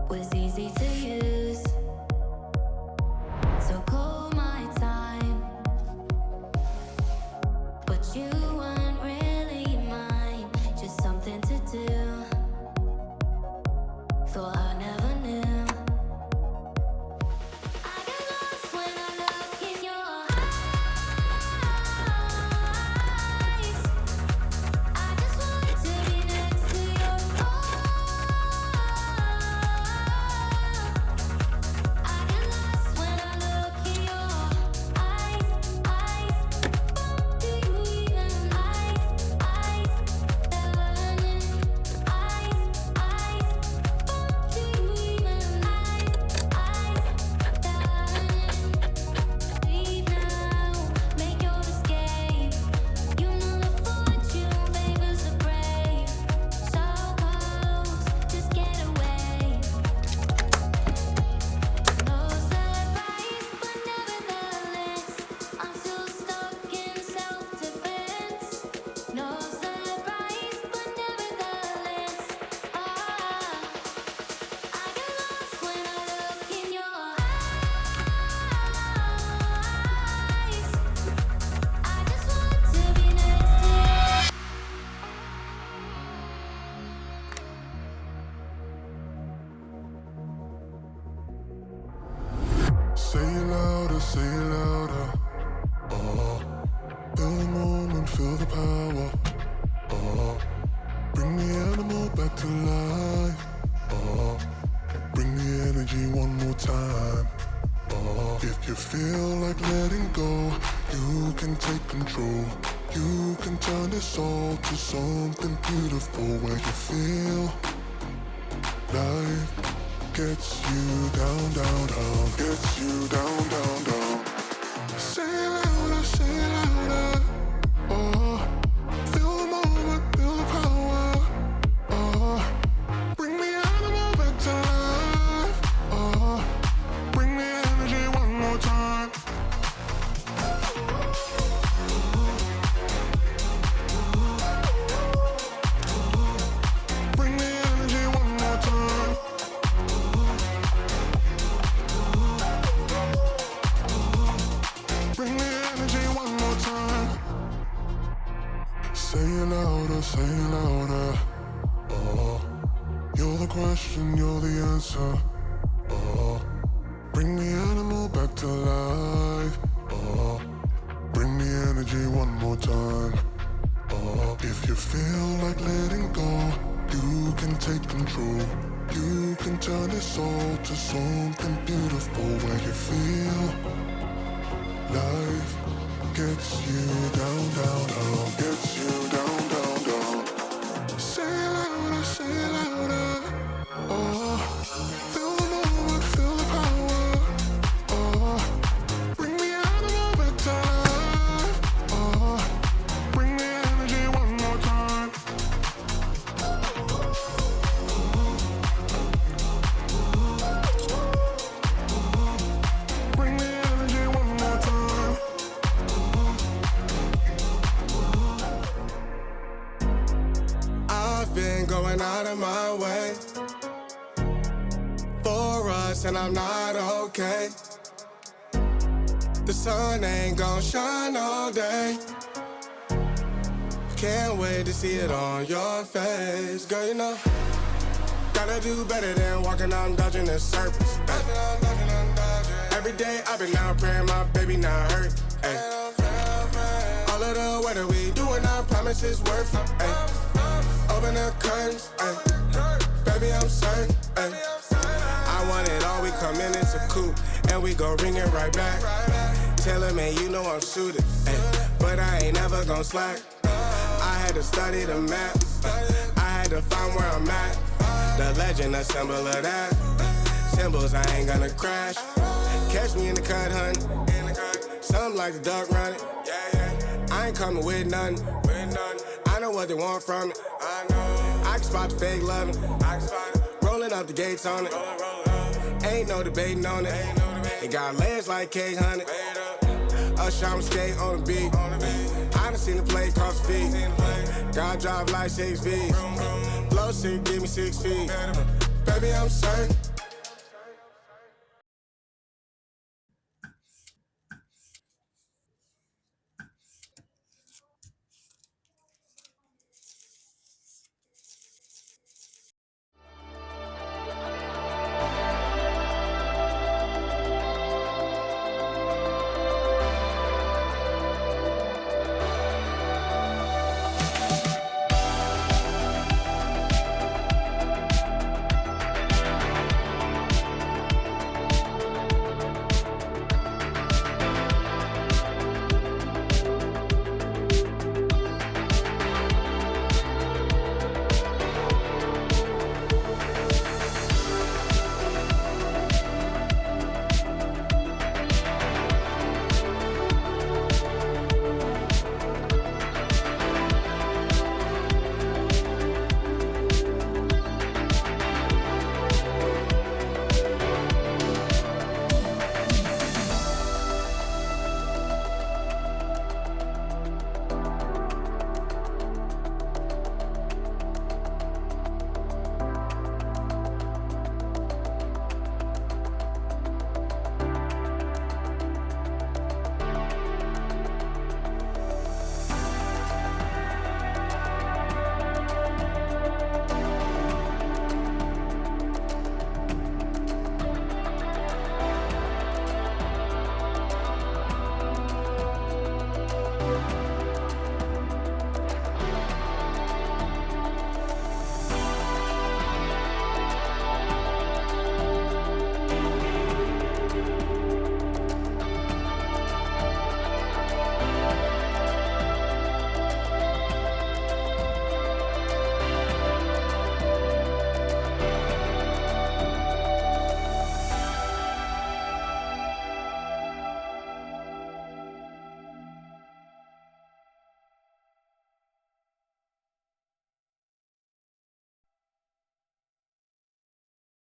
was easy to use. So call my time, but you weren't really mine, just something to do. Thought I never knew. I get lost when I look in your eyes. I just want to be next to your heart. I get lost when I look in your eyes. Do you even learning? Do you even leave now? Make your escape. You know the fortune favors the brave. So close, just get away. No surprise, but nevertheless, I'm still stuck in self-defense. No surprise, but nevertheless, I get lost when I look in your eyes. I just want to be next to you. Say it louder, say it louder. Feel the moment, feel the power. Bring the animal back to life. Bring the energy one more time. If you feel like letting go, you can take control. You can turn this all to something beautiful where you feel life gets you down, down, down, gets you down, down, down. Say it louder, say it louder. Feel the moment, feel the power. Bring the animal back to life. Bring the energy one more time. Bring the energy one more time. Bring the energy one more time. Say it louder, say it louder. You're the question, you're the answer. Bring the animal back to life. Bring the energy one more time. If you feel like letting go, you can take control. You can turn this all to something beautiful where you feel life gets you down, down, down, gets you down, down, down. Say it louder, say it louder. Feel the moment, feel the power. Bring the animal back to life. Bring the energy one more time. Bring the energy one more time. I've been going out of my way for us, and I'm not okay. The sun ain't gon' shine all day. Can't wait to see it on your face. Girl, you know, gotta do better than walking out dodging the surface. Every day I've been out praying my baby not hurt. Ay. All of the weather we doing, I promise it's worth it. Ay. Open the curtains, ay. Baby I'm certain. Ay. I want it all, we come in, it's a coupe, and we gon' bring it right back. Tell him, man, you know I'm suited, ay. But I ain't never gon' slack. I had to study the map, I had to find where I'm at. The legend, a symbol of that. Symbols, I ain't gonna crash. Catch me in the cut, hun. Something like the duck running. I ain't coming with nothing. I know what they want from it. I can spot the fake loving. Rolling up the gates on it. Ain't no debating on it. It got legs like cake, honey. Us, I'm skate on the beat. I I seen the play cost feet. God drive like 6 V's. Flow shit, give me 6 feet. Baby, I'm certain